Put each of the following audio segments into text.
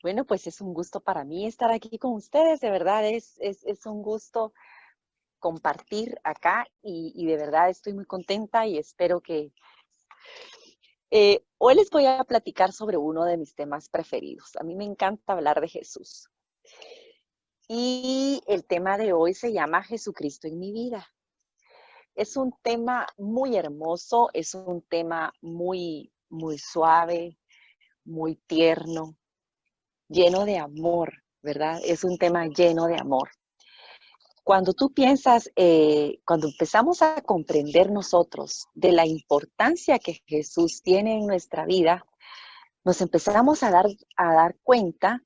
Bueno, pues es un gusto para mí estar aquí con ustedes, de verdad es un gusto compartir acá y de verdad estoy muy contenta y espero que... hoy les voy a platicar sobre uno de mis temas preferidos. A mí me encanta hablar de Jesús y el tema de hoy se llama Jesucristo en mi vida. Es un tema muy hermoso, es un tema muy suave, muy tierno, lleno de amor, ¿verdad? Es un tema lleno de amor. Cuando tú piensas, cuando empezamos a comprender nosotros de la importancia que Jesús tiene en nuestra vida, nos empezamos a dar cuenta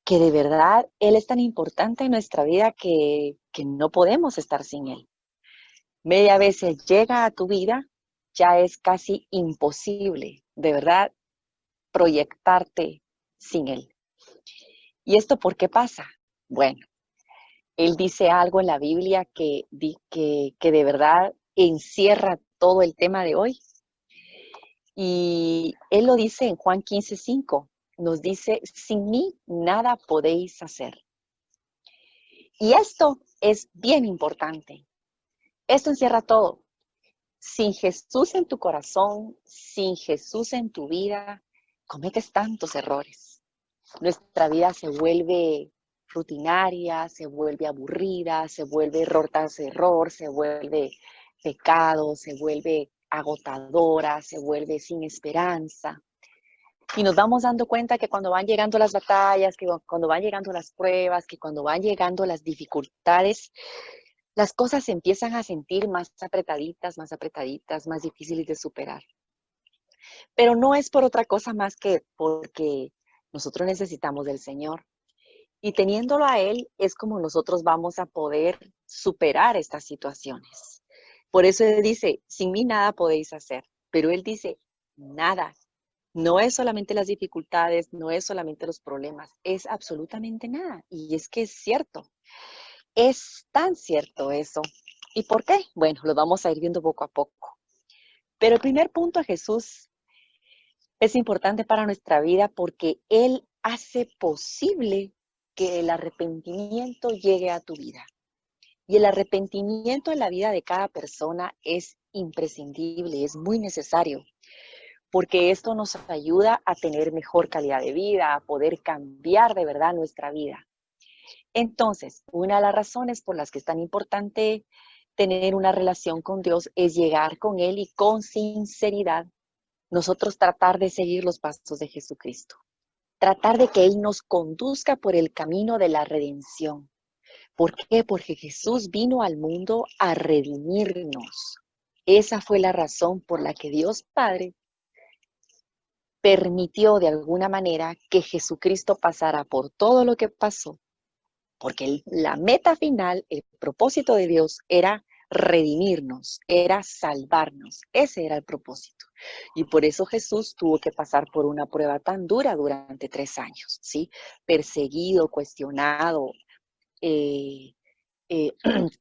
que de verdad Él es tan importante en nuestra vida que no podemos estar sin Él. Media vez llega a tu vida, ya es casi imposible, de verdad, proyectarte sin Él. ¿Y esto por qué pasa? Bueno, Él dice algo en la Biblia que de verdad encierra todo el tema de hoy. Y Él lo dice en Juan 15:5. Nos dice, sin mí nada podéis hacer. Y esto es bien importante. Esto encierra todo. Sin Jesús en tu corazón, sin Jesús en tu vida, cometes tantos errores. Nuestra vida se vuelve rutinaria, se vuelve aburrida, se vuelve error tras error, se vuelve pecado, se vuelve agotadora, se vuelve sin esperanza. Y nos vamos dando cuenta que cuando van llegando las batallas, que cuando van llegando las pruebas, que cuando van llegando las dificultades, las cosas se empiezan a sentir más apretaditas, más difíciles de superar. Pero no es por otra cosa más que porque nosotros necesitamos del Señor. Y teniéndolo a Él es como nosotros vamos a poder superar estas situaciones. Por eso Él dice, sin mí nada podéis hacer. Pero Él dice, nada. No es solamente las dificultades, no es solamente los problemas, es absolutamente nada. Y es que es cierto, es tan cierto eso. ¿Y por qué? Bueno, lo vamos a ir viendo poco a poco. Pero el primer punto a Jesús es importante para nuestra vida porque Él hace posible que el arrepentimiento llegue a tu vida. Y el arrepentimiento en la vida de cada persona es imprescindible, es muy necesario, porque esto nos ayuda a tener mejor calidad de vida, a poder cambiar de verdad nuestra vida. Entonces, una de las razones por las que es tan importante tener una relación con Dios es llegar con Él y con sinceridad nosotros tratar de seguir los pasos de Jesucristo. Tratar de que Él nos conduzca por el camino de la redención. ¿Por qué? Porque Jesús vino al mundo a redimirnos. Esa fue la razón por la que Dios Padre permitió de alguna manera que Jesucristo pasara por todo lo que pasó. Porque la meta final, el propósito de Dios era redimirnos, era salvarnos. Ese era el propósito. Y por eso Jesús tuvo que pasar por una prueba tan dura durante 3 años, ¿sí? Perseguido, cuestionado, eh, eh,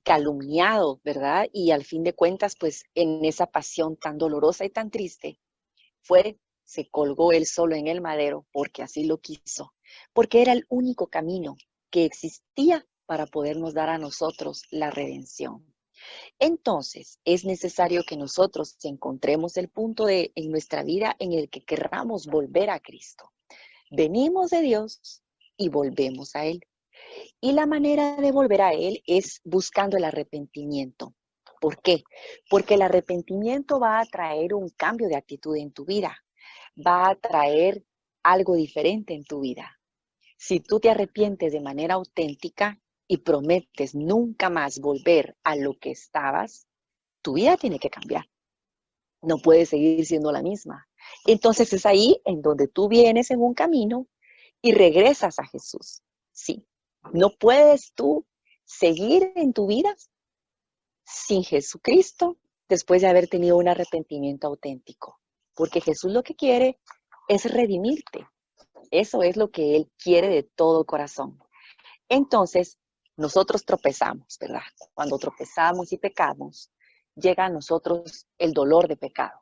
calumniado, ¿verdad? Y al fin de cuentas, pues en esa pasión tan dolorosa y tan triste, se colgó él solo en el madero porque así lo quiso, porque era el único camino que existía para podernos dar a nosotros la redención. Entonces, es necesario que nosotros encontremos el punto en nuestra vida en el que querramos volver a Cristo. Venimos de Dios y volvemos a Él. Y la manera de volver a Él es buscando el arrepentimiento. ¿Por qué? Porque el arrepentimiento va a traer un cambio de actitud en tu vida, va a traer algo diferente en tu vida. Si tú te arrepientes de manera auténtica y prometes nunca más volver a lo que estabas, tu vida tiene que cambiar. No puedes seguir siendo la misma. Entonces es ahí en donde tú vienes en un camino y regresas a Jesús. Sí, no puedes tú seguir en tu vida sin Jesucristo después de haber tenido un arrepentimiento auténtico. Porque Jesús lo que quiere es redimirte. Eso es lo que Él quiere de todo corazón. Entonces, nosotros tropezamos, ¿verdad? Cuando tropezamos y pecamos, llega a nosotros el dolor de pecado.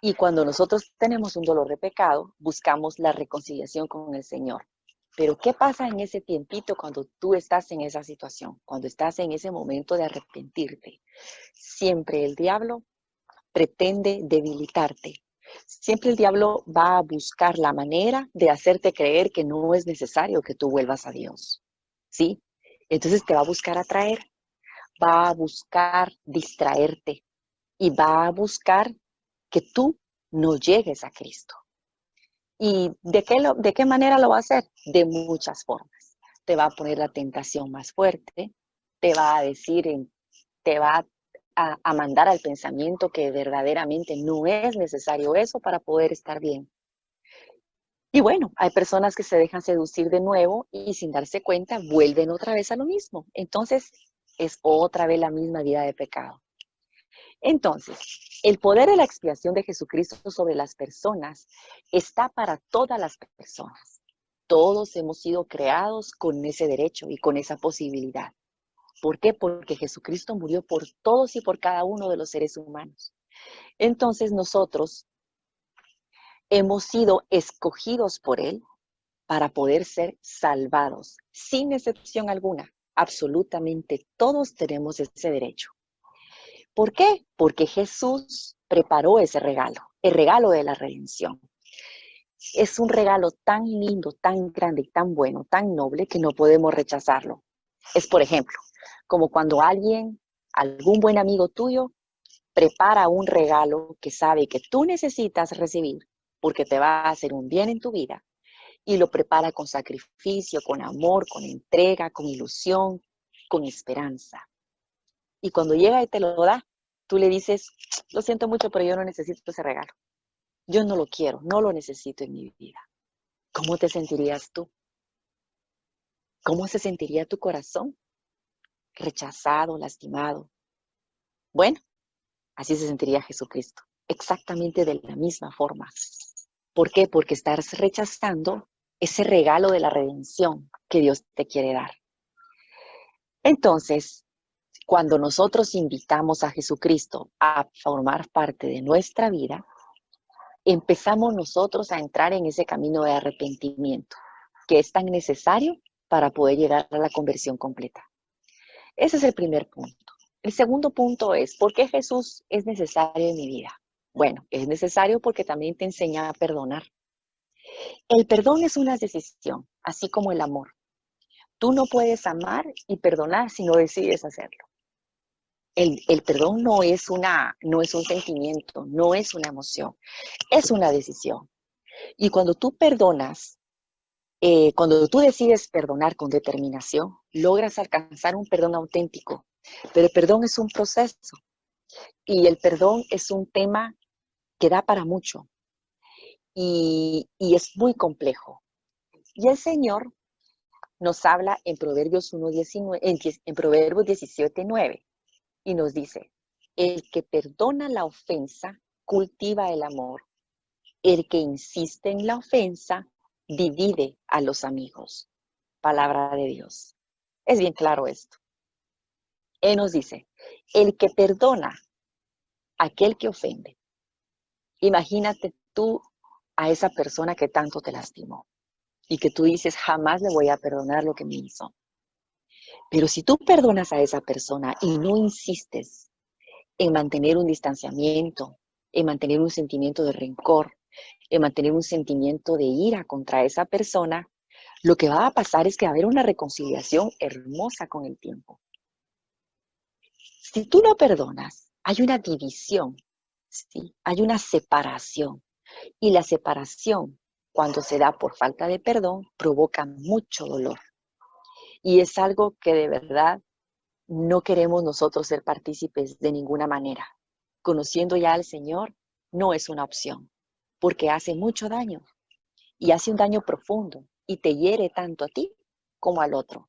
Y cuando nosotros tenemos un dolor de pecado, buscamos la reconciliación con el Señor. Pero ¿qué pasa en ese tiempito cuando tú estás en esa situación? Cuando estás en ese momento de arrepentirte. Siempre el diablo pretende debilitarte. Siempre el diablo va a buscar la manera de hacerte creer que no es necesario que tú vuelvas a Dios. ¿Sí? Entonces te va a buscar atraer, va a buscar distraerte y va a buscar que tú no llegues a Cristo. ¿Y de qué manera lo va a hacer? De muchas formas. Te va a poner la tentación más fuerte, te va a decir, te va a mandar al pensamiento que verdaderamente no es necesario eso para poder estar bien. Y bueno, hay personas que se dejan seducir de nuevo y sin darse cuenta vuelven otra vez a lo mismo. Entonces es otra vez la misma vida de pecado. Entonces, el poder de la expiación de Jesucristo sobre las personas está para todas las personas. Todos hemos sido creados con ese derecho y con esa posibilidad. ¿Por qué? Porque Jesucristo murió por todos y por cada uno de los seres humanos. Entonces nosotros hemos sido escogidos por Él para poder ser salvados, sin excepción alguna. Absolutamente todos tenemos ese derecho. ¿Por qué? Porque Jesús preparó ese regalo, el regalo de la redención. Es un regalo tan lindo, tan grande y tan bueno, tan noble que no podemos rechazarlo. Es, por ejemplo, como cuando algún buen amigo tuyo, prepara un regalo que sabe que tú necesitas recibir porque te va a hacer un bien en tu vida y lo prepara con sacrificio, con amor, con entrega, con ilusión, con esperanza. Y cuando llega y te lo da, tú le dices, lo siento mucho, pero yo no necesito ese regalo. Yo no lo quiero, no lo necesito en mi vida. ¿Cómo te sentirías tú? ¿Cómo se sentiría tu corazón? Rechazado, lastimado. Bueno, así se sentiría Jesucristo, exactamente de la misma forma. ¿Por qué? Porque estás rechazando ese regalo de la redención que Dios te quiere dar. Entonces, cuando nosotros invitamos a Jesucristo a formar parte de nuestra vida, empezamos nosotros a entrar en ese camino de arrepentimiento que es tan necesario para poder llegar a la conversión completa. Ese es el primer punto. El segundo punto es, ¿por qué Jesús es necesario en mi vida? Bueno, es necesario porque también te enseña a perdonar. El perdón es una decisión, así como el amor. Tú no puedes amar y perdonar si no decides hacerlo. El perdón no es un sentimiento, no es una emoción, es una decisión. Y cuando tú perdonas, cuando tú decides perdonar con determinación, logras alcanzar un perdón auténtico. Pero el perdón es un proceso y el perdón es un tema que da para mucho y es muy complejo. Y el Señor nos habla en Proverbios 1:19, en Proverbios 17:9 y nos dice, el que perdona la ofensa cultiva el amor. El que insiste en la ofensa divide a los amigos. Palabra de Dios. Es bien claro esto. Él nos dice, el que perdona a aquel que ofende. Imagínate tú a esa persona que tanto te lastimó y que tú dices, jamás le voy a perdonar lo que me hizo. Pero si tú perdonas a esa persona y no insistes en mantener un distanciamiento, en mantener un sentimiento de rencor, en mantener un sentimiento de ira contra esa persona, lo que va a pasar es que va a haber una reconciliación hermosa con el tiempo. Si tú no perdonas, hay una división, ¿sí? Hay una separación. Y la separación, cuando se da por falta de perdón, provoca mucho dolor. Y es algo que de verdad no queremos nosotros ser partícipes de ninguna manera. Conociendo ya al Señor, no es una opción, porque hace mucho daño y hace un daño profundo y te hiere tanto a ti como al otro.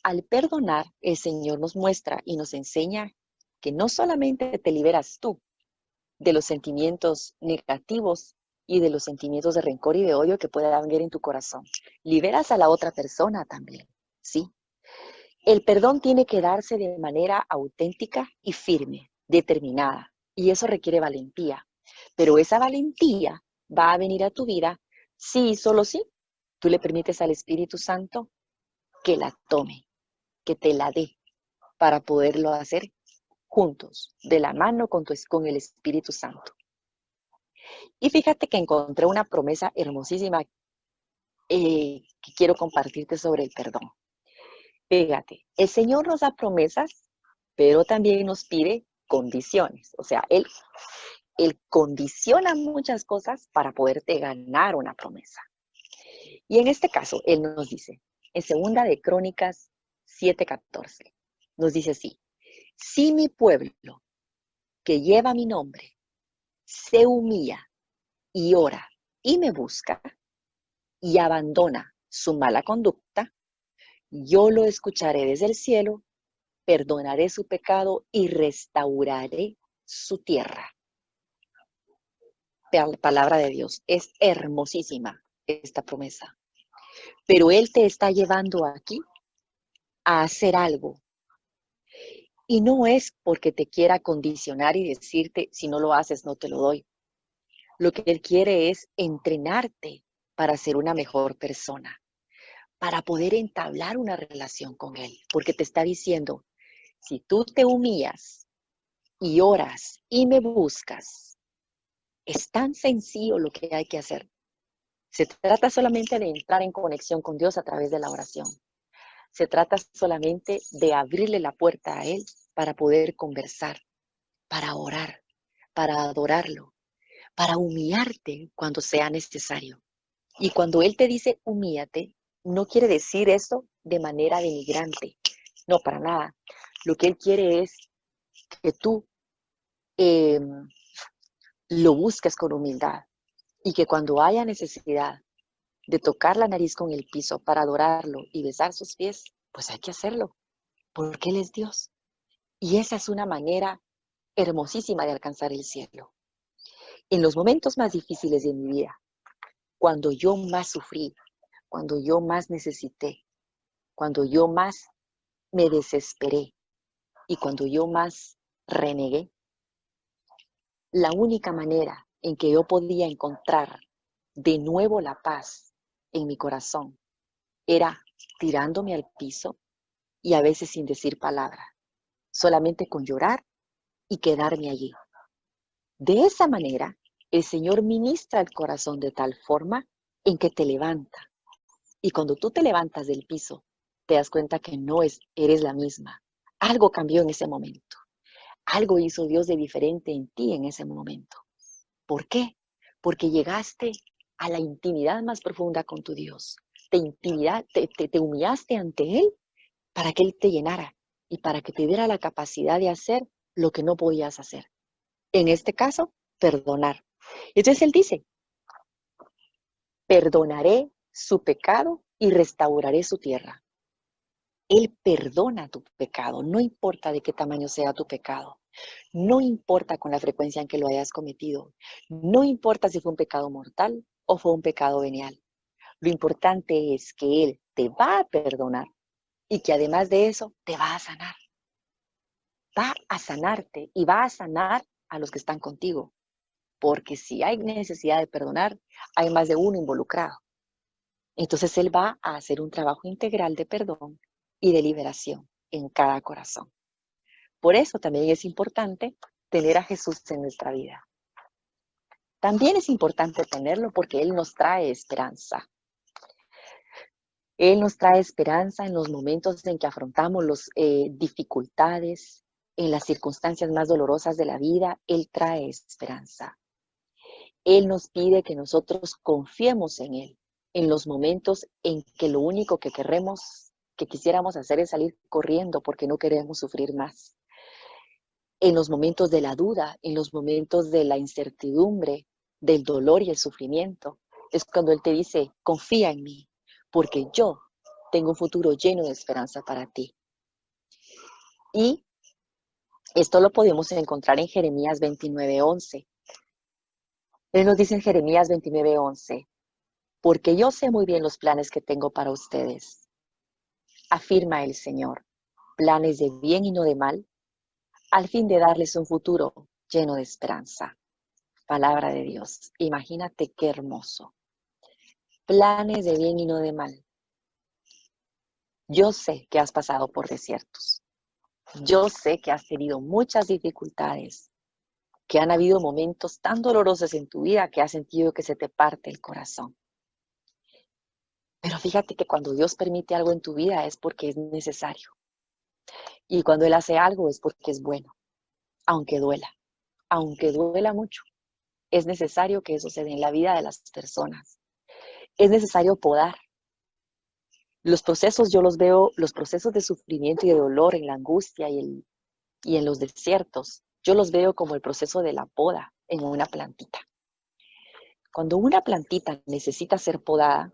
Al perdonar, el Señor nos muestra y nos enseña que no solamente te liberas tú de los sentimientos negativos y de los sentimientos de rencor y de odio que pueda haber en tu corazón, liberas a la otra persona también, ¿sí? El perdón tiene que darse de manera auténtica y firme, determinada, y eso requiere valentía. Pero esa valentía va a venir a tu vida sí y solo sí tú le permites al Espíritu Santo que la tome, que te la dé para poderlo hacer juntos, de la mano con el Espíritu Santo. Y fíjate que encontré una promesa hermosísima que quiero compartirte sobre el perdón. Fíjate, el Señor nos da promesas, pero también nos pide condiciones. O sea, Él condiciona muchas cosas para poderte ganar una promesa. Y en este caso, Él nos dice, en segunda de Crónicas 7:14, nos dice así: si mi pueblo, que lleva mi nombre, se humilla y ora y me busca y abandona su mala conducta, yo lo escucharé desde el cielo, perdonaré su pecado y restauraré su tierra. La palabra de Dios es hermosísima esta promesa, pero Él te está llevando aquí a hacer algo. Y no es porque te quiera condicionar y decirte, si no lo haces, no te lo doy. Lo que Él quiere es entrenarte para ser una mejor persona, para poder entablar una relación con Él. Porque te está diciendo, si tú te humillas y oras y me buscas, es tan sencillo lo que hay que hacer. Se trata solamente de entrar en conexión con Dios a través de la oración. Se trata solamente de abrirle la puerta a Él para poder conversar, para orar, para adorarlo, para humillarte cuando sea necesario. Y cuando Él te dice humíllate, no quiere decir eso de manera denigrante. No, para nada. Lo que Él quiere es que tú lo busques con humildad y que cuando haya necesidad de tocar la nariz con el piso para adorarlo y besar sus pies, pues hay que hacerlo, porque Él es Dios. Y esa es una manera hermosísima de alcanzar el cielo. En los momentos más difíciles de mi vida, cuando yo más sufrí, cuando yo más necesité, cuando yo más me desesperé y cuando yo más renegué, la única manera en que yo podía encontrar de nuevo la paz en mi corazón era tirándome al piso y a veces sin decir palabra, solamente con llorar y quedarme allí. De esa manera, el Señor ministra el corazón de tal forma en que te levanta. Y cuando tú te levantas del piso, te das cuenta que no eres la misma. Algo cambió en ese momento. Algo hizo Dios de diferente en ti en ese momento. ¿Por qué? Porque llegaste a la intimidad más profunda con tu Dios. Te humillaste ante Él para que Él te llenara y para que te diera la capacidad de hacer lo que no podías hacer. En este caso, perdonar. Entonces Él dice, perdonaré su pecado y restauraré su tierra. Él perdona tu pecado, no importa de qué tamaño sea tu pecado. No importa con la frecuencia en que lo hayas cometido. No importa si fue un pecado mortal o fue un pecado venial. Lo importante es que Él te va a perdonar y que además de eso te va a sanar. Va a sanarte y va a sanar a los que están contigo. Porque si hay necesidad de perdonar, hay más de uno involucrado. Entonces Él va a hacer un trabajo integral de perdón y de liberación en cada corazón. Por eso también es importante tener a Jesús en nuestra vida. También es importante tenerlo porque Él nos trae esperanza. Él nos trae esperanza en los momentos en que afrontamos las dificultades, en las circunstancias más dolorosas de la vida. Él trae esperanza. Él nos pide que nosotros confiemos en Él en los momentos en que lo único que quisiéramos hacer es salir corriendo porque no queremos sufrir más. En los momentos de la duda, en los momentos de la incertidumbre, del dolor y el sufrimiento, es cuando Él te dice, confía en mí, porque yo tengo un futuro lleno de esperanza para ti. Y esto lo podemos encontrar en Jeremías 29:11. Él nos dice en Jeremías 29:11, porque yo sé muy bien los planes que tengo para ustedes, afirma el Señor, planes de bien y no de mal, al fin de darles un futuro lleno de esperanza. Palabra de Dios. Imagínate qué hermoso. planes de bien y no de mal. Yo sé que has pasado por desiertos. Yo sé que has tenido muchas dificultades, que han habido momentos tan dolorosos en tu vida que has sentido que se te parte el corazón. Pero fíjate que cuando Dios permite algo en tu vida es porque es necesario. Y cuando Él hace algo es porque es bueno, aunque duela mucho. Es necesario que eso se dé en la vida de las personas. Es necesario podar. Los procesos yo los veo, los procesos de sufrimiento y de dolor en la angustia y en los desiertos, yo los veo como el proceso de la poda en una plantita. Cuando una plantita necesita ser podada,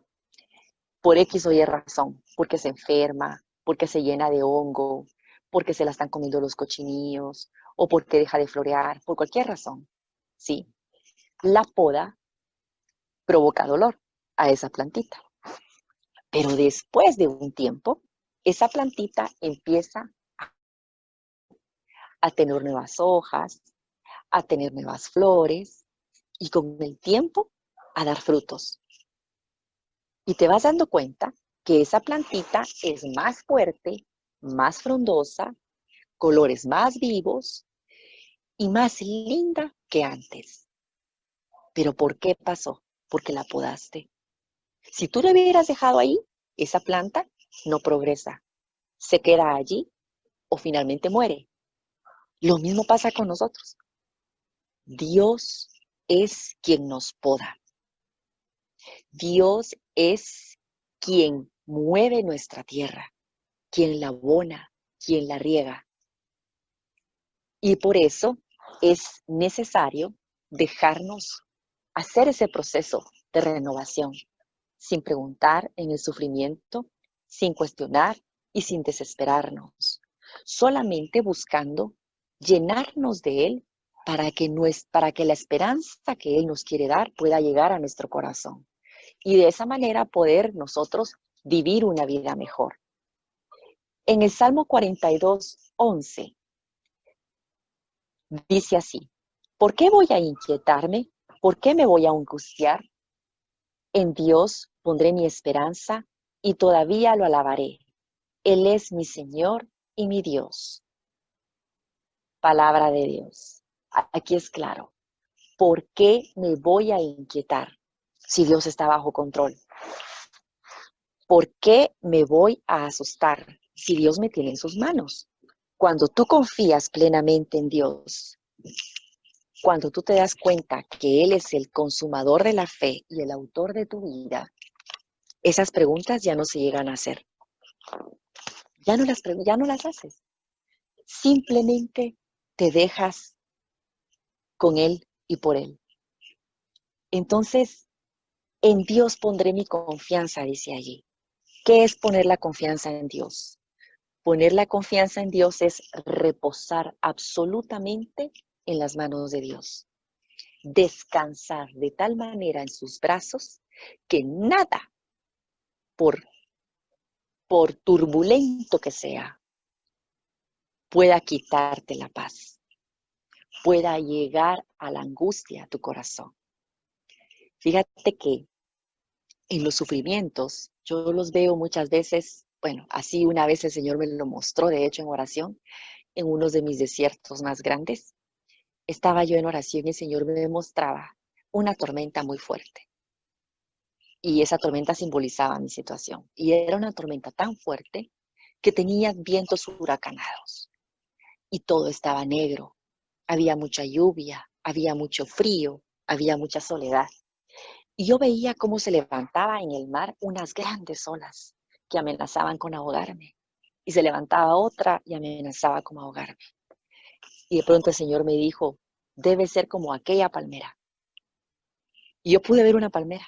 por X o Y razón, porque se enferma, porque se llena de hongo, porque se la están comiendo los cochinillos, o porque deja de florear, por cualquier razón, ¿sí? La poda provoca dolor a esa plantita. Pero después de un tiempo, esa plantita empieza a tener nuevas hojas, a tener nuevas flores y con el tiempo a dar frutos. Y te vas dando cuenta que esa plantita es más fuerte, más frondosa, colores más vivos y más linda que antes. ¿Pero por qué pasó? Porque la podaste. Si tú la hubieras dejado ahí, esa planta no progresa, se queda allí o finalmente muere. Lo mismo pasa con nosotros. Dios es quien nos poda. Dios es quien mueve nuestra tierra, quien la abona, quien la riega. Y por eso es necesario dejarnos hacer ese proceso de renovación, sin preguntar en el sufrimiento, sin cuestionar y sin desesperarnos, solamente buscando llenarnos de Él para que la esperanza que Él nos quiere dar pueda llegar a nuestro corazón. Y de esa manera poder nosotros vivir una vida mejor. En el Salmo 42:11 dice así: ¿por qué voy a inquietarme? ¿Por qué me voy a angustiar? En Dios pondré mi esperanza y todavía lo alabaré. Él es mi Señor y mi Dios. Palabra de Dios. Aquí es claro. ¿Por qué me voy a inquietar si Dios está bajo control? ¿Por qué me voy a asustar si Dios me tiene en sus manos? Cuando tú confías plenamente en Dios, cuando tú te das cuenta que Él es el consumador de la fe y el autor de tu vida, esas preguntas ya no se llegan a hacer. Ya no las haces. Simplemente te dejas con Él y por Él. Entonces, en Dios pondré mi confianza, dice allí. ¿Qué es poner la confianza en Dios? Poner la confianza en Dios es reposar absolutamente en las manos de Dios. Descansar de tal manera en sus brazos que nada, por turbulento que sea, pueda quitarte la paz, pueda llegar a la angustia a tu corazón. Fíjate que en los sufrimientos, yo los veo muchas veces, bueno, así una vez el Señor me lo mostró, de hecho en oración, en uno de mis desiertos más grandes. Estaba yo en oración y el Señor me mostraba una tormenta muy fuerte. Y esa tormenta simbolizaba mi situación. Y era una tormenta tan fuerte que tenía vientos huracanados. Y todo estaba negro. Había mucha lluvia, había mucho frío, había mucha soledad. Y yo veía cómo se levantaba en el mar unas grandes olas que amenazaban con ahogarme. Y se levantaba otra y amenazaba con ahogarme. Y de pronto el Señor me dijo, debe ser como aquella palmera. Y yo pude ver una palmera.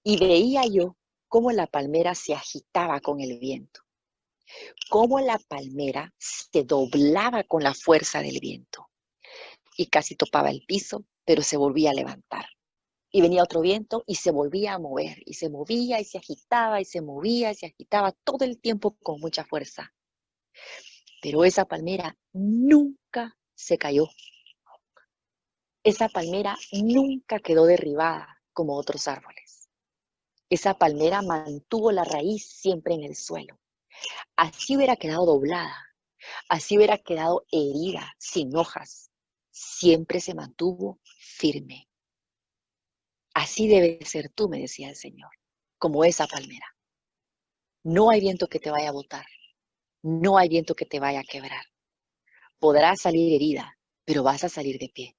Y veía yo cómo la palmera se agitaba con el viento. Cómo la palmera se doblaba con la fuerza del viento. Y casi topaba el piso, pero se volvía a levantar. Y venía otro viento y se volvía a mover, y se movía y se agitaba y se movía y se agitaba todo el tiempo con mucha fuerza. Pero esa palmera nunca se cayó. Esa palmera nunca quedó derribada como otros árboles. Esa palmera mantuvo la raíz siempre en el suelo. Así hubiera quedado doblada, así hubiera quedado herida, sin hojas. Siempre se mantuvo firme. Así debes ser tú, me decía el Señor, como esa palmera. No hay viento que te vaya a botar, no hay viento que te vaya a quebrar. Podrás salir herida, pero vas a salir de pie.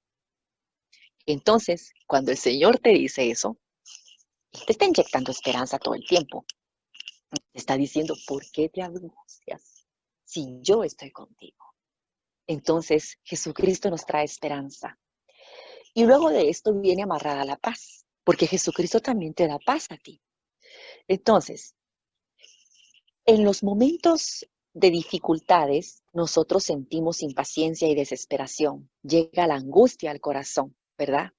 Entonces, cuando el Señor te dice eso, te está inyectando esperanza todo el tiempo. Te está diciendo, ¿por qué te angustias si yo estoy contigo? Entonces, Jesucristo nos trae esperanza. Y luego de esto viene amarrada la paz, porque Jesucristo también te da paz a ti. Entonces, en los momentos de dificultades, nosotros sentimos impaciencia y desesperación. Llega la angustia al corazón, ¿verdad?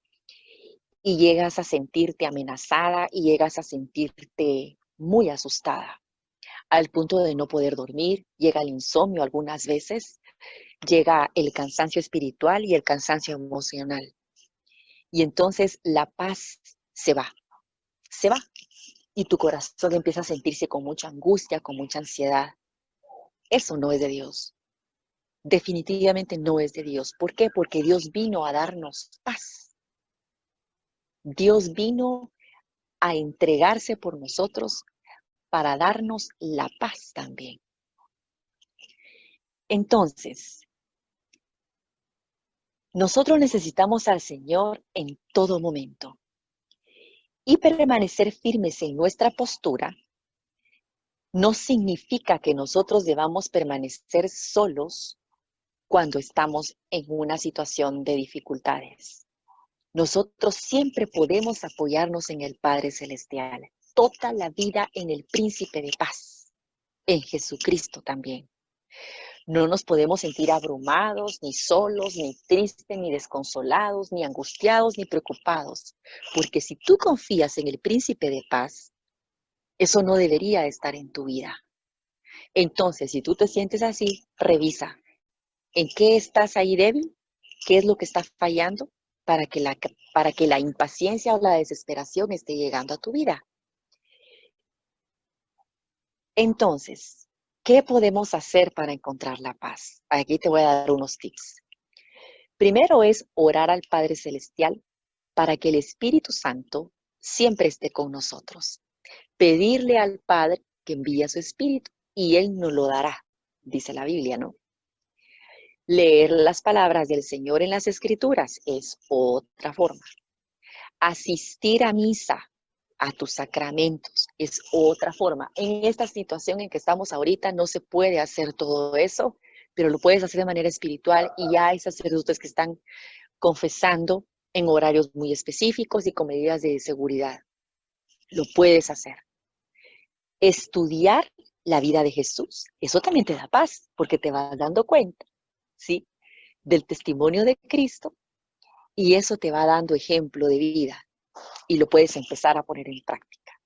Y llegas a sentirte amenazada y llegas a sentirte muy asustada, al punto de no poder dormir. Llega el insomnio algunas veces, llega el cansancio espiritual y el cansancio emocional. Y entonces la paz se va. Y tu corazón empieza a sentirse con mucha angustia, con mucha ansiedad. Eso no es de Dios. Definitivamente no es de Dios. ¿Por qué? Porque Dios vino a darnos paz. Dios vino a entregarse por nosotros para darnos la paz también. Entonces, nosotros necesitamos al Señor en todo momento. Y permanecer firmes en nuestra postura no significa que nosotros debamos permanecer solos cuando estamos en una situación de dificultades. Nosotros siempre podemos apoyarnos en el Padre Celestial, toda la vida en el Príncipe de Paz, en Jesucristo también. No nos podemos sentir abrumados, ni solos, ni tristes, ni desconsolados, ni angustiados, ni preocupados, porque si tú confías en el Príncipe de Paz, eso no debería estar en tu vida. Entonces, si tú te sientes así, revisa. ¿En qué estás ahí débil? ¿Qué es lo que está fallando para que la impaciencia o la desesperación esté llegando a tu vida? Entonces, ¿qué podemos hacer para encontrar la paz? Aquí te voy a dar unos tips. Primero es orar al Padre Celestial para que el Espíritu Santo siempre esté con nosotros. Pedirle al Padre que envíe a su Espíritu y Él nos lo dará, dice la Biblia, ¿no? Leer las palabras del Señor en las Escrituras es otra forma. Asistir a misa, a tus sacramentos, es otra forma. En esta situación en que estamos ahorita no se puede hacer todo eso, pero lo puedes hacer de manera espiritual y ya hay sacerdotes que están confesando en horarios muy específicos y con medidas de seguridad. Lo puedes hacer. Estudiar la vida de Jesús, eso también te da paz, porque te vas dando cuenta, ¿sí?, del testimonio de Cristo, y eso te va dando ejemplo de vida y lo puedes empezar a poner en práctica.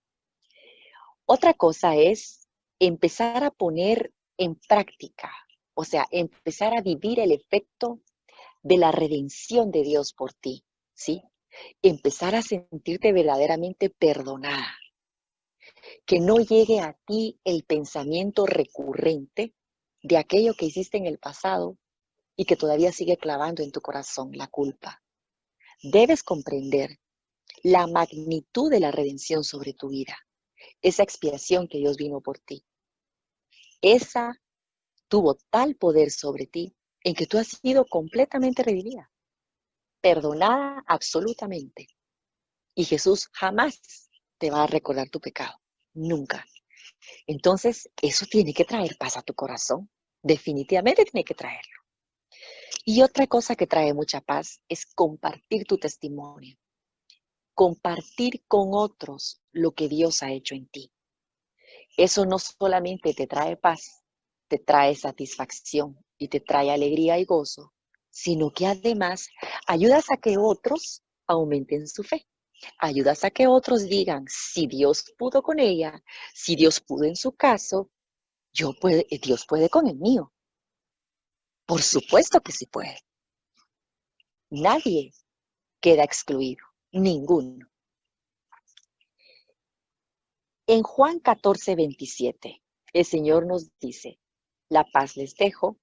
Otra cosa es empezar a poner en práctica, o sea, empezar a vivir el efecto de la redención de Dios por ti, ¿sí? Empezar a sentirte verdaderamente perdonada. Que no llegue a ti el pensamiento recurrente de aquello que hiciste en el pasado y que todavía sigue clavando en tu corazón la culpa. Debes comprender la magnitud de la redención sobre tu vida, esa expiación que Dios vino por ti. Esa tuvo tal poder sobre ti en que tú has sido completamente redimida, perdonada absolutamente. Y Jesús jamás te va a recordar tu pecado, nunca. Entonces, eso tiene que traer paz a tu corazón, definitivamente tiene que traerlo. Y otra cosa que trae mucha paz es compartir tu testimonio, compartir con otros lo que Dios ha hecho en ti. Eso no solamente te trae paz, te trae satisfacción y te trae alegría y gozo, sino que además ayudas a que otros aumenten su fe. Ayudas a que otros digan, si Dios pudo con ella, si Dios pudo en su caso, Dios puede con el mío. Por supuesto que sí puede. Nadie queda excluido, ninguno. En Juan 14:27, el Señor nos dice, la paz les dejo,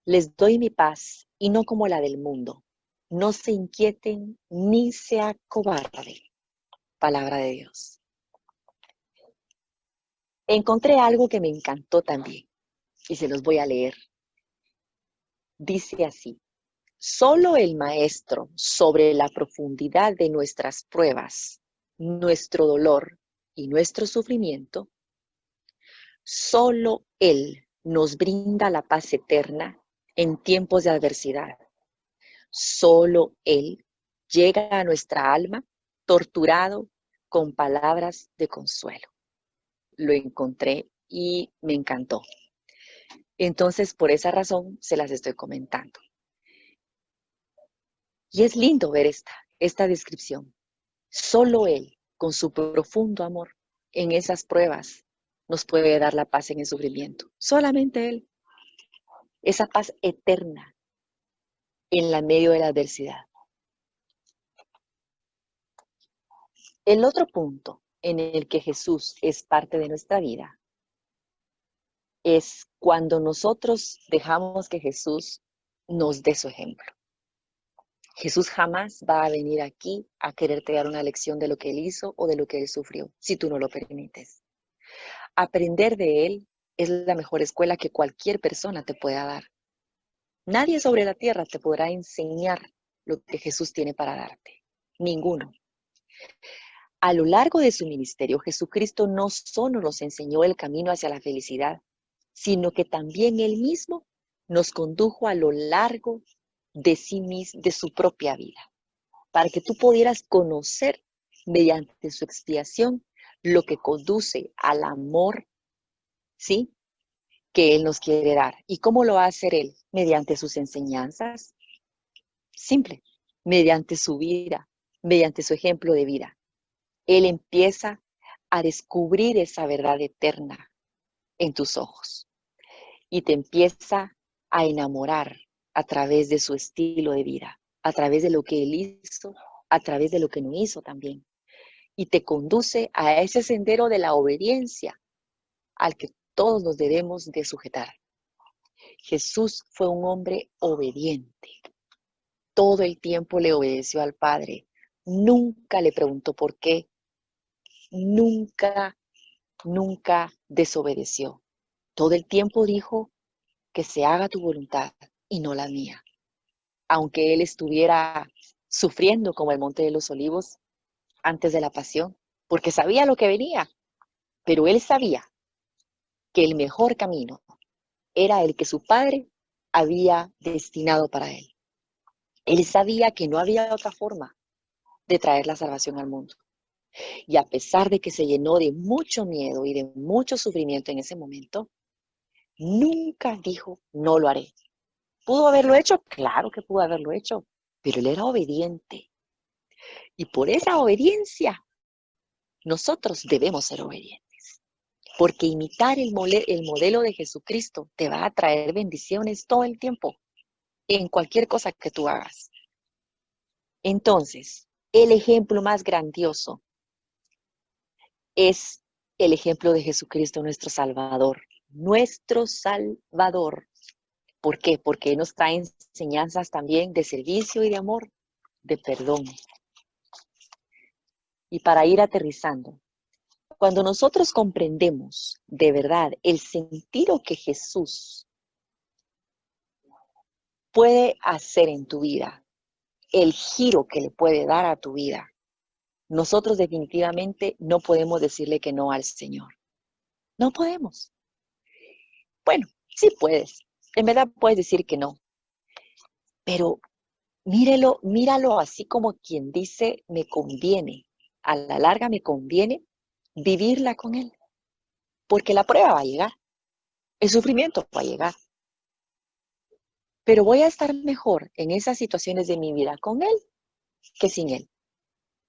les doy mi paz y no como la del mundo. No se inquieten ni se acobarden. Palabra de Dios. Encontré algo que me encantó también y se los voy a leer. Dice así, solo el Maestro sobre la profundidad de nuestras pruebas, nuestro dolor y nuestro sufrimiento, solo Él nos brinda la paz eterna en tiempos de adversidad. Solo Él llega a nuestra alma torturado con palabras de consuelo. Lo encontré y me encantó. Entonces, por esa razón, se las estoy comentando. Y es lindo ver esta descripción. Solo Él, con su profundo amor en esas pruebas, nos puede dar la paz en el sufrimiento. Solamente Él. Esa paz eterna en la medio de la adversidad. El otro punto en el que Jesús es parte de nuestra vida es cuando nosotros dejamos que Jesús nos dé su ejemplo. Jesús jamás va a venir aquí a quererte dar una lección de lo que Él hizo o de lo que Él sufrió, si tú no lo permites. Aprender de Él es la mejor escuela que cualquier persona te pueda dar. Nadie sobre la tierra te podrá enseñar lo que Jesús tiene para darte. Ninguno. A lo largo de su ministerio, Jesucristo no solo nos enseñó el camino hacia la felicidad, sino que también Él mismo nos condujo a lo largo de sí mismo, de su propia vida, para que tú pudieras conocer mediante su expiación lo que conduce al amor, ¿sí?, que Él nos quiere dar. ¿Y cómo lo va a hacer Él? Mediante sus enseñanzas. Simple. Mediante su vida, mediante su ejemplo de vida. Él empieza a descubrir esa verdad eterna en tus ojos y te empieza a enamorar a través de su estilo de vida, a través de lo que Él hizo, a través de lo que no hizo también. Y te conduce a ese sendero de la obediencia al que todos nos debemos de sujetar. Jesús fue un hombre obediente. Todo el tiempo le obedeció al Padre. Nunca le preguntó por qué. Nunca desobedeció. Todo el tiempo dijo que se haga tu voluntad y no la mía. Aunque Él estuviera sufriendo como el Monte de los Olivos antes de la pasión, porque sabía lo que venía, pero Él sabía que el mejor camino era el que su Padre había destinado para Él. Él sabía que no había otra forma de traer la salvación al mundo. Y a pesar de que se llenó de mucho miedo y de mucho sufrimiento en ese momento, nunca dijo, no lo haré. ¿Pudo haberlo hecho? Claro que pudo haberlo hecho, pero él era obediente. Y por esa obediencia, nosotros debemos ser obedientes. Porque imitar el modelo de Jesucristo te va a traer bendiciones todo el tiempo, en cualquier cosa que tú hagas. Entonces, el ejemplo más grandioso es el ejemplo de Jesucristo, nuestro Salvador. Nuestro Salvador. ¿Por qué? Porque Él nos trae enseñanzas también de servicio y de amor, de perdón. Y para ir aterrizando, cuando nosotros comprendemos de verdad el sentido que Jesús puede hacer en tu vida, el giro que le puede dar a tu vida, nosotros definitivamente no podemos decirle que no al Señor. No podemos. Bueno, sí puedes. En verdad puedes decir que no. Pero míralo así como quien dice, me conviene. A la larga me conviene vivirla con Él. Porque la prueba va a llegar. El sufrimiento va a llegar. Pero voy a estar mejor en esas situaciones de mi vida con Él que sin Él.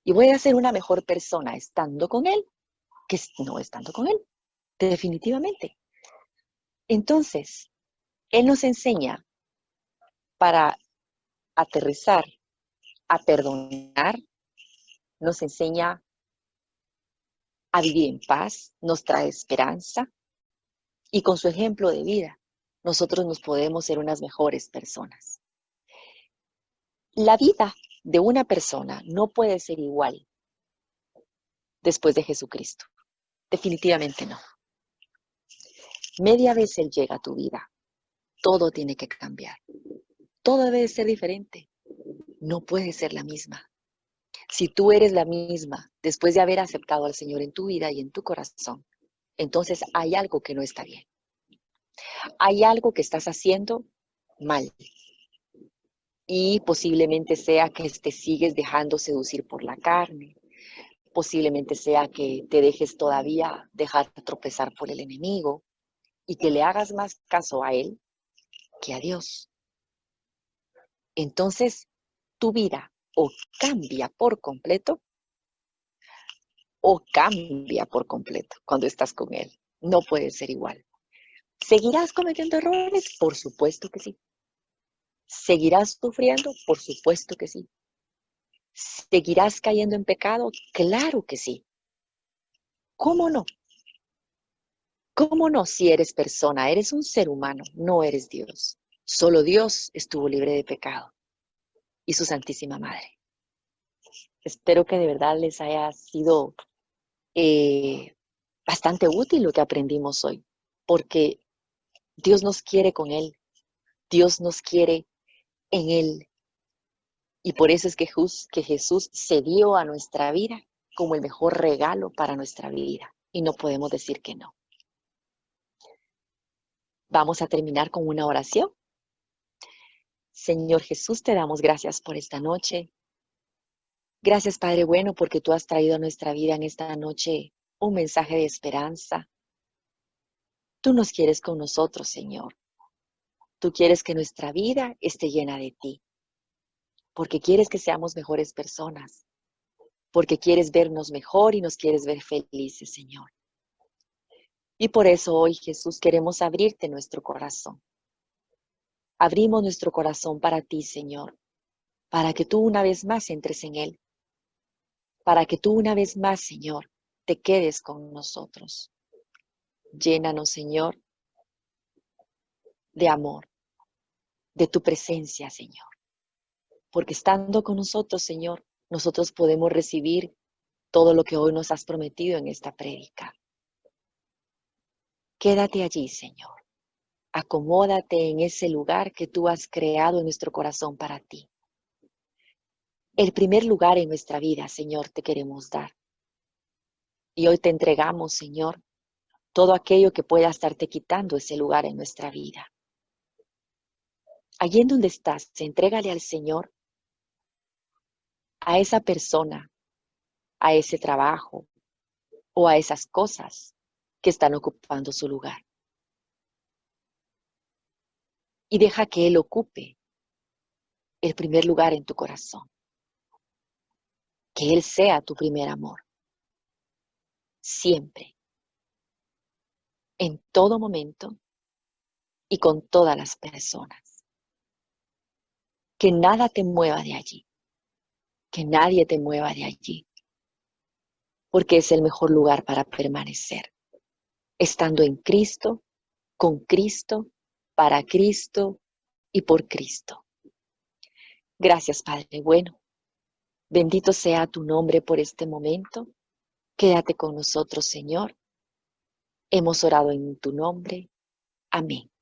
Y voy a ser una mejor persona estando con Él que no estando con Él. Definitivamente. Entonces, Él nos enseña para aterrizar, a perdonar, nos enseña a vivir en paz, nos trae esperanza y con su ejemplo de vida nosotros nos podemos ser unas mejores personas. La vida de una persona no puede ser igual después de Jesucristo. Definitivamente no. Media vez Él llega a tu vida, todo tiene que cambiar. Todo debe ser diferente. No puede ser la misma. Si tú eres la misma después de haber aceptado al Señor en tu vida y en tu corazón, entonces hay algo que no está bien. Hay algo que estás haciendo mal. Y posiblemente sea que te sigues dejando seducir por la carne. Posiblemente sea que te dejes todavía dejar tropezar por el enemigo y que le hagas más caso a él que a Dios. Entonces, tu vida o cambia por completo cuando estás con Él. No puede ser igual. ¿Seguirás cometiendo errores? Por supuesto que sí. ¿Seguirás sufriendo? Por supuesto que sí. ¿Seguirás cayendo en pecado? Claro que sí. ¿Cómo no? ¿Cómo no si eres persona? Eres un ser humano, no eres Dios. Solo Dios estuvo libre de pecado y su Santísima Madre. Espero que de verdad les haya sido bastante útil lo que aprendimos hoy, porque Dios nos quiere con Él, Dios nos quiere en Él, y por eso es que Jesús se dio a nuestra vida como el mejor regalo para nuestra vida, y no podemos decir que no. Vamos a terminar con una oración. Señor Jesús, te damos gracias por esta noche. Gracias, Padre bueno, porque tú has traído a nuestra vida en esta noche un mensaje de esperanza. Tú nos quieres con nosotros, Señor. Tú quieres que nuestra vida esté llena de ti, porque quieres que seamos mejores personas, porque quieres vernos mejor y nos quieres ver felices, Señor. Y por eso hoy, Jesús, queremos abrirte nuestro corazón. Abrimos nuestro corazón para ti, Señor, para que tú una vez más entres en él, para que tú una vez más, Señor, te quedes con nosotros. Llénanos, Señor, de amor, de tu presencia, Señor. Porque estando con nosotros, Señor, nosotros podemos recibir todo lo que hoy nos has prometido en esta prédica. Quédate allí, Señor. Acomódate en ese lugar que tú has creado en nuestro corazón para ti. El primer lugar en nuestra vida, Señor, te queremos dar. Y hoy te entregamos, Señor, todo aquello que pueda estarte quitando ese lugar en nuestra vida. Allí en donde estás, entrégale al Señor, a esa persona, a ese trabajo o a esas cosas que están ocupando su lugar. Y deja que Él ocupe el primer lugar en tu corazón. Que Él sea tu primer amor. Siempre. En todo momento y con todas las personas. Que nada te mueva de allí. Que nadie te mueva de allí. Porque es el mejor lugar para permanecer. Estando en Cristo, con Cristo, para Cristo y por Cristo. Gracias, Padre bueno. Bendito sea tu nombre por este momento. Quédate con nosotros, Señor. Hemos orado en tu nombre. Amén.